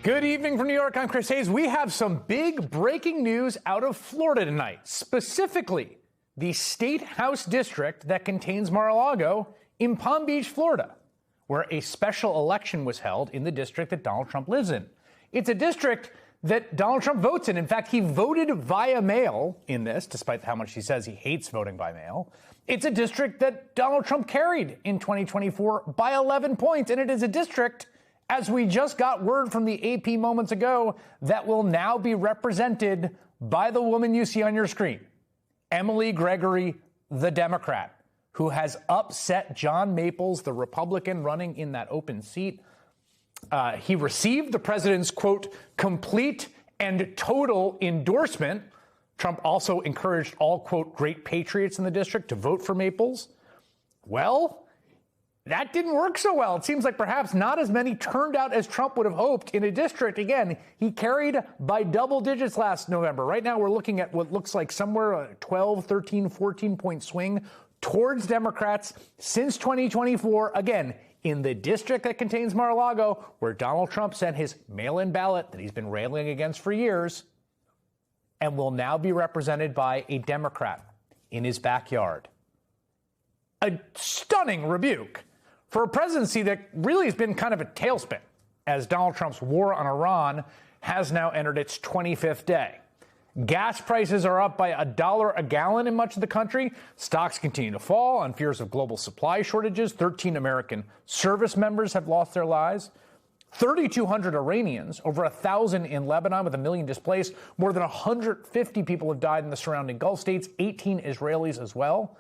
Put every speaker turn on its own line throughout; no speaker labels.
Good evening from New York. I'm Chris Hayes. We have some big breaking news out of Florida tonight, specifically the State House district that contains Mar-a-Lago in Palm Beach, Florida, where a special election was held in the district that Donald Trump lives in. It's a district that Donald Trump votes in. In fact, he voted via mail in this, despite how much he says he hates voting by mail. It's a district that Donald Trump carried in 2024 by 11 points, and it is a district, as we just got word from the AP moments ago, that will now be represented by the woman you see on your screen, Emily Gregory, the Democrat, who has upset John Maples, the Republican running in that open seat. He received the president's, quote, complete and total endorsement. Trump also encouraged all, quote, great patriots in the district to vote for Maples. Well, that didn't work so well. It seems like perhaps not as many turned out as Trump would have hoped in a district. Again, he carried by double digits last November. Right now, we're looking at what looks like somewhere a 12, 13, 14-point swing towards Democrats since 2024. Again, in the district that contains Mar-a-Lago, where Donald Trump sent his mail-in ballot that he's been railing against for years, and will now be represented by a Democrat in his backyard. A stunning rebuke for a presidency that really has been kind of a tailspin, as Donald Trump's war on Iran has now entered its 25th day. Gas prices are up by $1 a gallon in much of the country. Stocks continue to fall on fears of global supply shortages. 13 American service members have lost their lives. 3,200 Iranians, over 1,000 in Lebanon with 1 million displaced. More than 150 people have died in the surrounding Gulf states, 18 Israelis as well.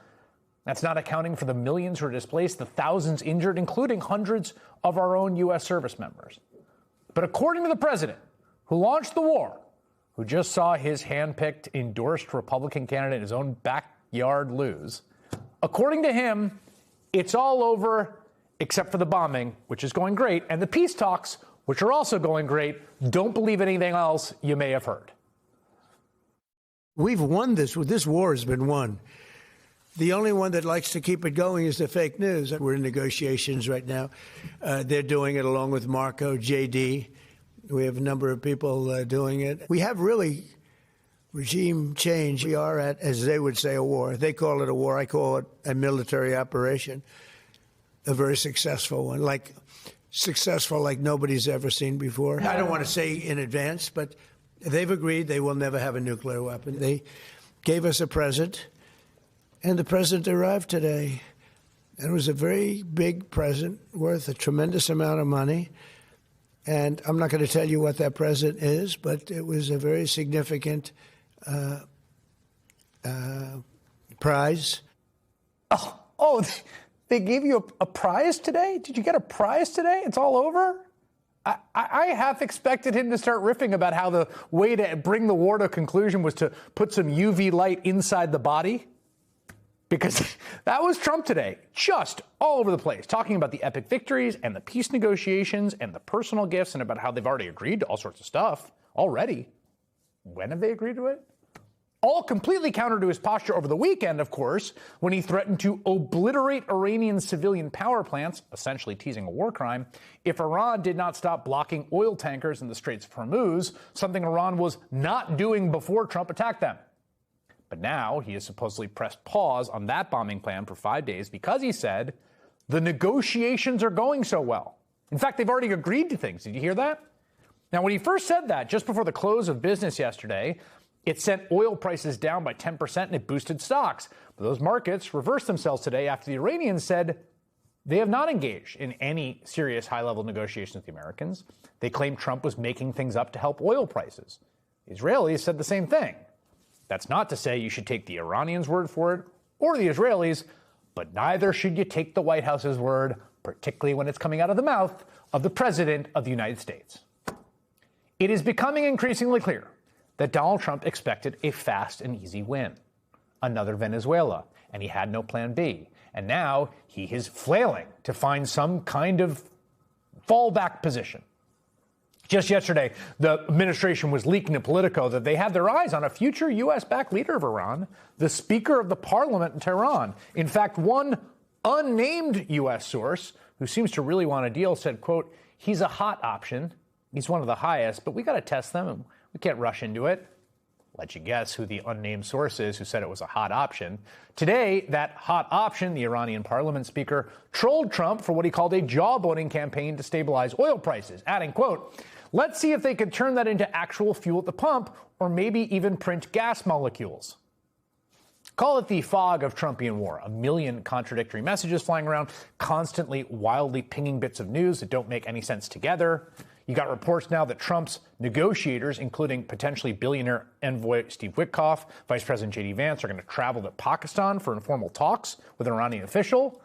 That's not accounting for the millions who are displaced, the thousands injured, including hundreds of our own U.S. service members. But according to the president, who launched the war, who just saw his hand-picked, endorsed Republican candidate in his own backyard lose, according to him, it's all over except for the bombing, which is going great, and the peace talks, which are also going great. Don't believe anything else you may have heard.
We've won this. This war has been won. The only one that likes to keep it going is the fake news. We're in negotiations right now. They're doing it along with Marco, JD. We have a number of people doing it. We have really regime change. We are at, as they would say, a war. They call it a war. I call it a military operation, a very successful one, successful like nobody's ever seen before. I don't want to say in advance, but they've agreed they will never have a nuclear weapon. They gave us a present. And the president arrived today. And it was a very big present worth a tremendous amount of money. And I'm not going to tell you what that present is, but it was a very significant prize.
Oh, they gave you a prize today? Did you get a prize today? It's all over? I half expected him to start riffing about how the way to bring the war to a conclusion was to put some UV light inside the body. Because that was Trump today, just all over the place, talking about the epic victories and the peace negotiations and the personal gifts and about how they've already agreed to all sorts of stuff already. When have they agreed to it? All completely counter to his posture over the weekend, of course, when he threatened to obliterate Iranian civilian power plants, essentially teasing a war crime, if Iran did not stop blocking oil tankers in the Straits of Hormuz, something Iran was not doing before Trump attacked them. But now he has supposedly pressed pause on that bombing plan for 5 days because he said the negotiations are going so well. In fact, they've already agreed to things. Did you hear that? Now, when he first said that, just before the close of business yesterday, it sent oil prices down by 10% and it boosted stocks. But those markets reversed themselves today after the Iranians said they have not engaged in any serious high-level negotiations with the Americans. They claimed Trump was making things up to help oil prices. The Israelis said the same thing. That's not to say you should take the Iranians' word for it or the Israelis, but neither should you take the White House's word, particularly when it's coming out of the mouth of the President of the United States. It is becoming increasingly clear that Donald Trump expected a fast and easy win. Another Venezuela, and he had no plan B. And now he is flailing to find some kind of fallback position. Just yesterday, the administration was leaking to Politico that they had their eyes on a future U.S.-backed leader of Iran, the Speaker of the Parliament in Tehran. In fact, one unnamed U.S. source who seems to really want a deal said, quote, he's a hot option, He's one of the highest, but we got to test them, and we can't rush into it. Let you guess who the unnamed source is who said it was a hot option. Today, that hot option, the Iranian parliament speaker, trolled Trump for what he called a jawboning campaign to stabilize oil prices, adding, quote, "Let's see if they could turn that into actual fuel at the pump or maybe even print gas molecules." Call it the fog of Trumpian war, a million contradictory messages flying around, constantly wildly pinging bits of news that don't make any sense together. You got reports now that Trump's negotiators, including potentially billionaire envoy Steve Witkoff, Vice President J.D. Vance, are going to travel to Pakistan for informal talks with an Iranian official.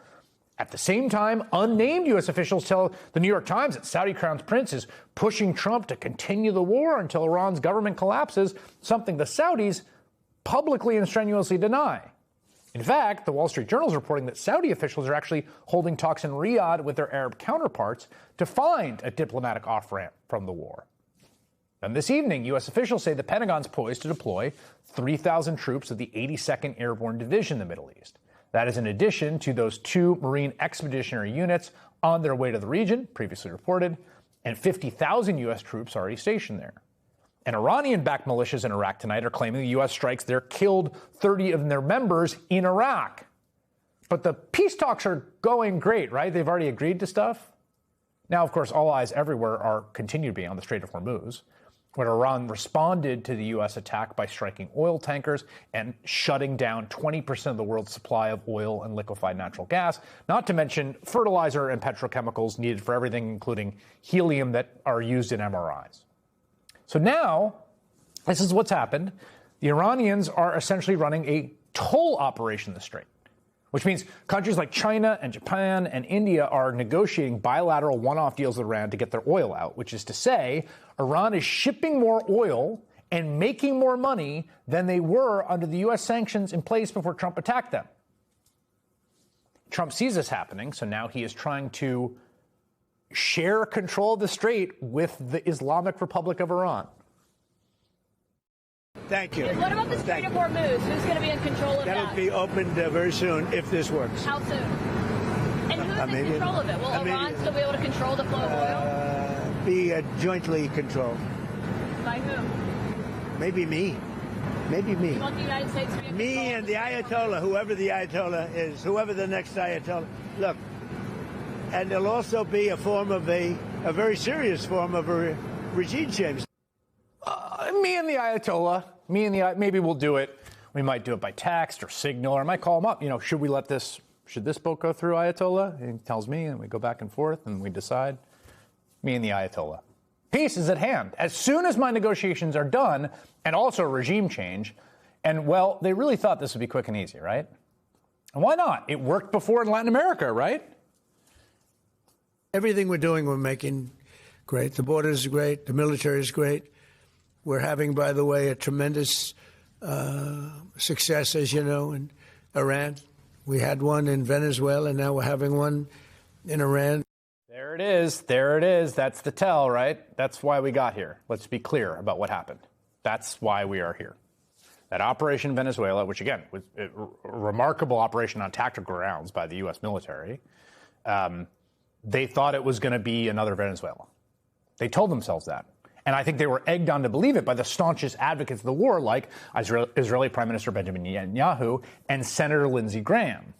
At the same time, unnamed U.S. officials tell the New York Times that Saudi Crown Prince is pushing Trump to continue the war until Iran's government collapses, something the Saudis publicly and strenuously deny. In fact, the Wall Street Journal is reporting that Saudi officials are actually holding talks in Riyadh with their Arab counterparts to find a diplomatic off-ramp from the war. And this evening, U.S. officials say the Pentagon's poised to deploy 3,000 troops of the 82nd Airborne Division in the Middle East. That is in addition to those 2 Marine Expeditionary Units on their way to the region, previously reported, and 50,000 U.S. troops already stationed there. And Iranian-backed militias in Iraq tonight are claiming the U.S. strikes there killed 30 of their members in Iraq. But the peace talks are going great, right? They've already agreed to stuff. Now, of course, all eyes everywhere are continue to be on the Strait of Hormuz, where Iran responded to the U.S. attack by striking oil tankers and shutting down 20% of the world's supply of oil and liquefied natural gas, not to mention fertilizer and petrochemicals needed for everything, including helium that are used in MRIs. So now, this is what's happened. The Iranians are essentially running a toll operation in the Strait, which means countries like China and Japan and India are negotiating bilateral one-off deals with Iran to get their oil out, which is to say Iran is shipping more oil and making more money than they were under the U.S. sanctions in place before Trump attacked them. Trump sees this happening, so now he is trying to share control of the Strait with the Islamic Republic of Iran.
Thank you.
What about the Strait of Hormuz? Who's going to be in control of that?
That'll be opened very soon if this works.
How soon? And who's in control of it? Will Iran still be able to control the flow of oil?
Be jointly controlled.
By who?
Maybe me. Maybe me.
You want the United States to be in
Me
control?
and the Ayatollah, whoever the Ayatollah is, whoever the next Ayatollah. Look, and there'll also be a form of a very serious form of a regime change.
Me and the Ayatollah, maybe we'll do it. We might do it by text or signal, or I might call him up. You know, should this boat go through, Ayatollah? And he tells me, and we go back and forth, and we decide. Me and the Ayatollah. Peace is at hand. As soon as my negotiations are done, and also a regime change, and well, they really thought this would be quick and easy, right? And why not? It worked before in Latin America, right?
Everything we're doing, we're making great. The border is great. The military is great. We're having, by the way, a tremendous success, as you know, in Iran. We had one in Venezuela, and now we're having one in Iran.
There it is. There it is. That's the tell, right? That's why we got here. Let's be clear about what happened. That's why we are here. That Operation Venezuela, which, again, was a remarkable operation on tactical grounds by the U.S. military, they thought it was going to be another Venezuela. They told themselves that. And I think they were egged on to believe it by the staunchest advocates of the war, like Israeli Prime Minister Benjamin Netanyahu and Senator Lindsey Graham.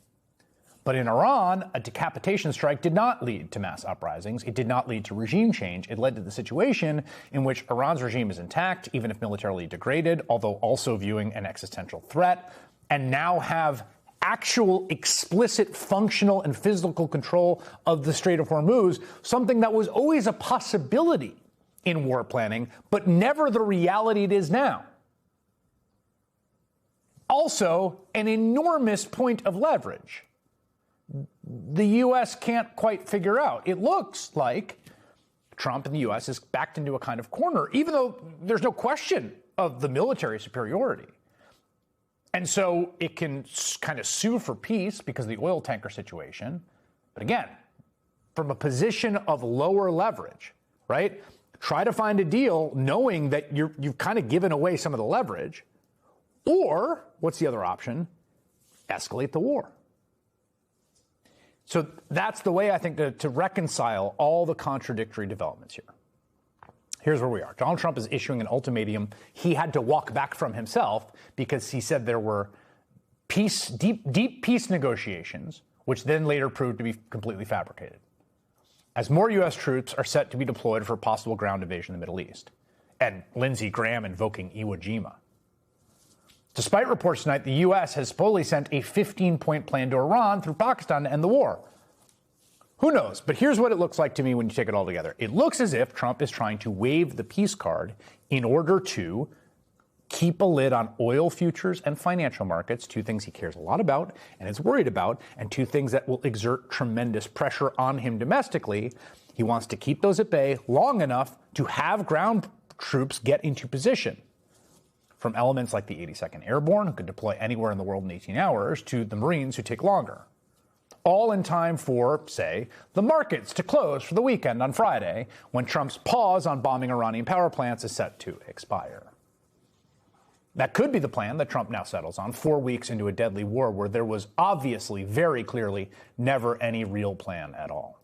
But in Iran, a decapitation strike did not lead to mass uprisings. It did not lead to regime change. It led to the situation in which Iran's regime is intact, even if militarily degraded, although also viewing an existential threat, and now have actual, explicit, functional, and physical control of the Strait of Hormuz, something that was always a possibility in war planning, but never the reality it is now. Also, an enormous point of leverage the U.S. can't quite figure out. It looks like Trump and the U.S. is backed into a kind of corner, even though there's no question of the military superiority. And so it can kind of sue for peace because of the oil tanker situation. But again, from a position of lower leverage, right? Try to find a deal knowing that you've kind of given away some of the leverage. Or, what's the other option? Escalate the war. So that's the way, I think, to reconcile all the contradictory developments here. Here's where we are. Donald Trump is issuing an ultimatum he had to walk back from himself because he said there were deep peace negotiations, which then later proved to be completely fabricated, as more U.S. troops are set to be deployed for possible ground invasion in the Middle East, and Lindsey Graham invoking Iwo Jima. Despite reports tonight, the U.S. has supposedly sent a 15-point plan to Iran through Pakistan to end the war. Who knows? But here's what it looks like to me when you take it all together. It looks as if Trump is trying to wave the peace card in order to keep a lid on oil futures and financial markets, two things he cares a lot about and is worried about, and two things that will exert tremendous pressure on him domestically. He wants to keep those at bay long enough to have ground troops get into position, from elements like the 82nd Airborne, who could deploy anywhere in the world in 18 hours, to the Marines, who take longer. All in time for, say, the markets to close for the weekend on Friday, when Trump's pause on bombing Iranian power plants is set to expire. That could be the plan that Trump now settles on 4 weeks into a deadly war where there was obviously, very clearly, never any real plan at all.